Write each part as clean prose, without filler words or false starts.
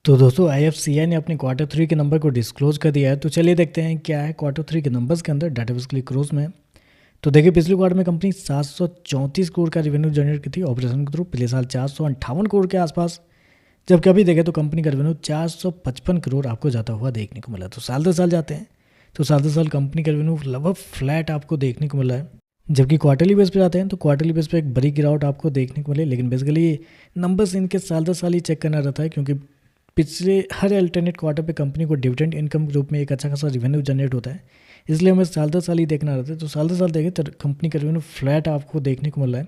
तो दोस्तों आईएफसीआई ने अपने क्वार्टर थ्री के नंबर को डिस्क्लोज कर दिया है। तो चलिए देखते हैं क्या है क्वार्टर थ्री के नंबर्स के अंदर डाटाबेस क्लिक क्रोज में। तो देखिए पिछले क्वार्टर में कंपनी 734 करोड़ का रेवेन्यू जनरेट की थी ऑपरेशन के थ्रू, पिछले साल 458 करोड़ के आसपास। जबकि अभी देखें तो कंपनी का रेवेन्यू 455 करोड़ आपको जाता हुआ देखने को मिला। तो साल दर साल जाते हैं तो साल दर साल कंपनी का रेवेन्यू लगभग फ्लैट आपको देखने को मिला है। जबकि क्वार्टरली बेस पे जाते हैं तो क्वार्टरली बेस पे एक बड़ी गिरावट आपको देखने को मिले, लेकिन बेसिकली नंबर्स इनके साल दर साल ही चेक करना रहता है, क्योंकि पिछले हर अल्टरनेट क्वार्टर पे कंपनी को डिविडेंड इनकम के रूप में एक अच्छा खासा रेवेन्यू जनरेट होता है, इसलिए हमें साल दर साल ही देखना रहता है। तो साल दर साल देखें तो कंपनी का रेवेन्यू फ्लैट आपको देखने को मिल रहा है।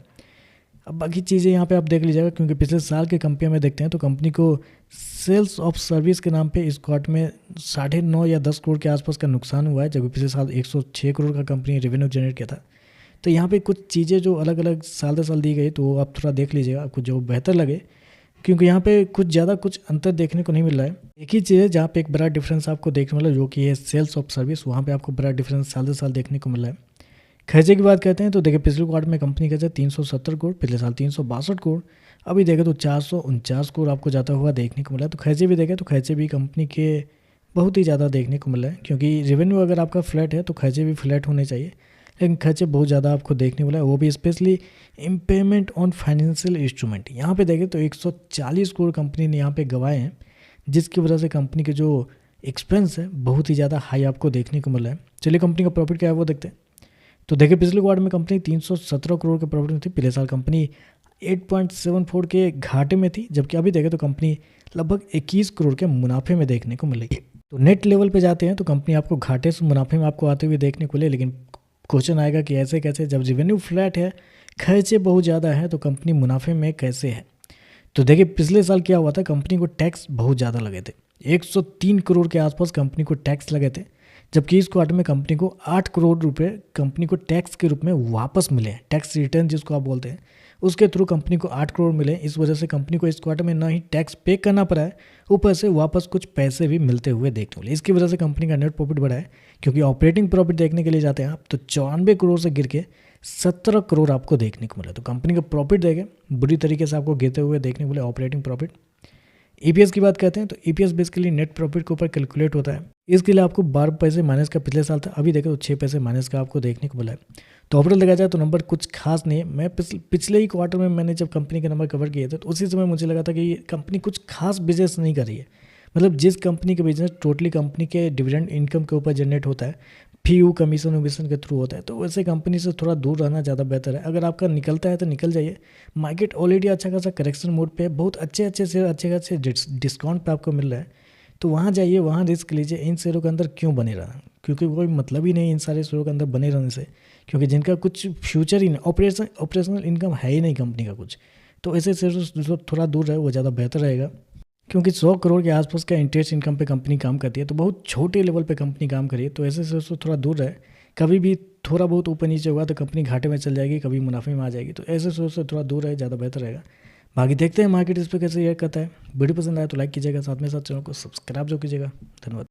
अब बाकी चीज़ें यहाँ पे आप देख लीजिएगा, क्योंकि पिछले साल के कंपेयर में देखते हैं तो कंपनी को सेल्स ऑफ सर्विस के नाम पे इस क्वार्टर में 9.5 या 10 करोड़ के आसपास का नुकसान हुआ है, जबकि पिछले साल 106 करोड़ का कंपनी रेवेन्यू जनरेट किया था। तो यहाँ पे कुछ चीज़ें जो अलग अलग साल दर साल दी गई तो आप थोड़ा देख लीजिएगा, आपको जो बेहतर लगे, क्योंकि यहाँ पे कुछ ज़्यादा कुछ अंतर देखने को नहीं मिल रहा है। एक ही चीज़ है जहाँ पे एक बड़ा डिफरेंस आपको देखने को मिला, जो कि है सेल्स ऑफ सर्विस, वहाँ पे आपको बड़ा डिफरेंस साल दर साल देखने को मिला है। खर्चे की बात करते हैं तो देखिए पिछले क्वार्टर में कंपनी का 370 करोड़, पिछले साल 362 करोड़, अभी देखें तो 449 करोड़ आपको जाता हुआ देखने को मिला है। तो खर्चे भी देखें तो खर्चे भी कंपनी के बहुत ही ज़्यादा देखने को मिला है, क्योंकि रेवेन्यू अगर आपका फ्लैट है तो खर्चे भी फ्लैट होने चाहिए, लेकिन खर्चे बहुत ज़्यादा आपको देखने को मिला है, वो भी specially impairment on financial instrument. यहाँ पे देखें तो 140 करोड़ कंपनी ने यहाँ पे गंवाए हैं, जिसकी वजह से कंपनी के जो एक्सपेंस है बहुत ही ज़्यादा हाई आपको देखने को मिला है। चलिए कंपनी का प्रॉफिट क्या है वो देखते हैं। तो देखिए पिछले क्वार्टर में कंपनी 317 करोड़ के प्रॉफिट में थी, पिछले साल कंपनी 8.74 के घाटे में थी, जबकि अभी देखें तो कंपनी लगभग 21 करोड़ के मुनाफे में देखने को मिलेगी। तो नेट लेवल पे जाते हैं तो कंपनी आपको घाटे से मुनाफे में आपको आते हुए देखने को मिले, लेकिन क्वेश्चन आएगा कि ऐसे कैसे, जब रेवेन्यू फ्लैट है, खर्चे बहुत ज़्यादा है, तो कंपनी मुनाफे में कैसे है। तो देखिए पिछले साल क्या हुआ था, कंपनी को टैक्स बहुत ज़्यादा लगे थे, 103 करोड़ के आसपास कंपनी को टैक्स लगे थे, जबकि इस क्वार्टर में कंपनी को 8 करोड़ रुपए कंपनी को टैक्स के रूप में वापस मिले हैं। टैक्स रिटर्न जिसको आप बोलते हैं, उसके थ्रू कंपनी को 8 करोड़ मिले। इस वजह से कंपनी को इस क्वार्टर में ना ही टैक्स पे करना पड़ा है, ऊपर से वापस कुछ पैसे भी मिलते हुए देखने को मिले। इसकी वजह से कंपनी का नेट प्रॉफिट बढ़ा है, क्योंकि ऑपरेटिंग प्रॉफिट देखने के लिए जाते हैं आप तो 94 करोड़ से गिर के 17 करोड़ आपको देखने को मिला। तो कंपनी का प्रॉफिट देखें बुरी तरीके से आपको गिरते हुए देखने को मिले ऑपरेटिंग प्रॉफिट। ईपीएस की बात करते हैं तो ईपीएस बेसिकली नेट प्रॉफिट के ऊपर कैलकुलेट होता है, इसके लिए आपको 12 पैसे माइनस का पिछले साल था, अभी देखें तो 6 पैसे माइनस का आपको देखने को मिला है। तो ओवरऑल देखा जाए तो नंबर कुछ खास नहीं है। मैं पिछले ही क्वार्टर में मैंने जब कंपनी के नंबर कवर किए थे तो उसी समय मुझे लगा था कि ये कंपनी कुछ खास बिजनेस नहीं कर रही है। मतलब जिस कंपनी का बिजनेस टोटली कंपनी के डिविडेंड इनकम के ऊपर जनरेट होता है, फी कमीशन वमीशन के थ्रू होता है, तो वैसे कंपनी से थोड़ा दूर रहना ज़्यादा बेहतर है। अगर आपका निकलता है तो निकल जाइए, मार्केट ऑलरेडी अच्छा खासा करेक्शन मोड पे है, बहुत अच्छे खासे डिस्काउंट पे आपको मिल रहा है, तो वहाँ जाइए, वहाँ रिस्क लीजिए। इन शेयरों के अंदर क्यों बने रहना, क्योंकि कोई मतलब ही नहीं इन सारे शेयरों के अंदर बने रहने से, क्योंकि जिनका कुछ फ्यूचर ही नहीं, ऑपरेशनल इनकम है ही नहीं कंपनी का कुछ, तो ऐसे शेयरों से थोड़ा दूर रहे, वो ज़्यादा बेहतर रहेगा। क्योंकि 100 करोड़ के आसपास का इंटरेस्ट इनकम पे कंपनी काम करती है, तो बहुत छोटे लेवल पे कंपनी काम करी है, तो ऐसे से थोड़ा दूर रहे। कभी भी थोड़ा बहुत ऊपर नीचे होगा तो कंपनी घाटे में चल जाएगी, कभी मुनाफे में आ जाएगी, तो ऐसे सोच से थोड़ा दूर रहे, ज़्यादा बेहतर रहेगा। बाकी देखते हैं मार्केट इस पर कैसे रिएक्ट करता है। वीडियो पसंद आए तो लाइक कीजिएगा, साथ में साथ चैनल को सब्सक्राइब जो कीजिएगा। धन्यवाद।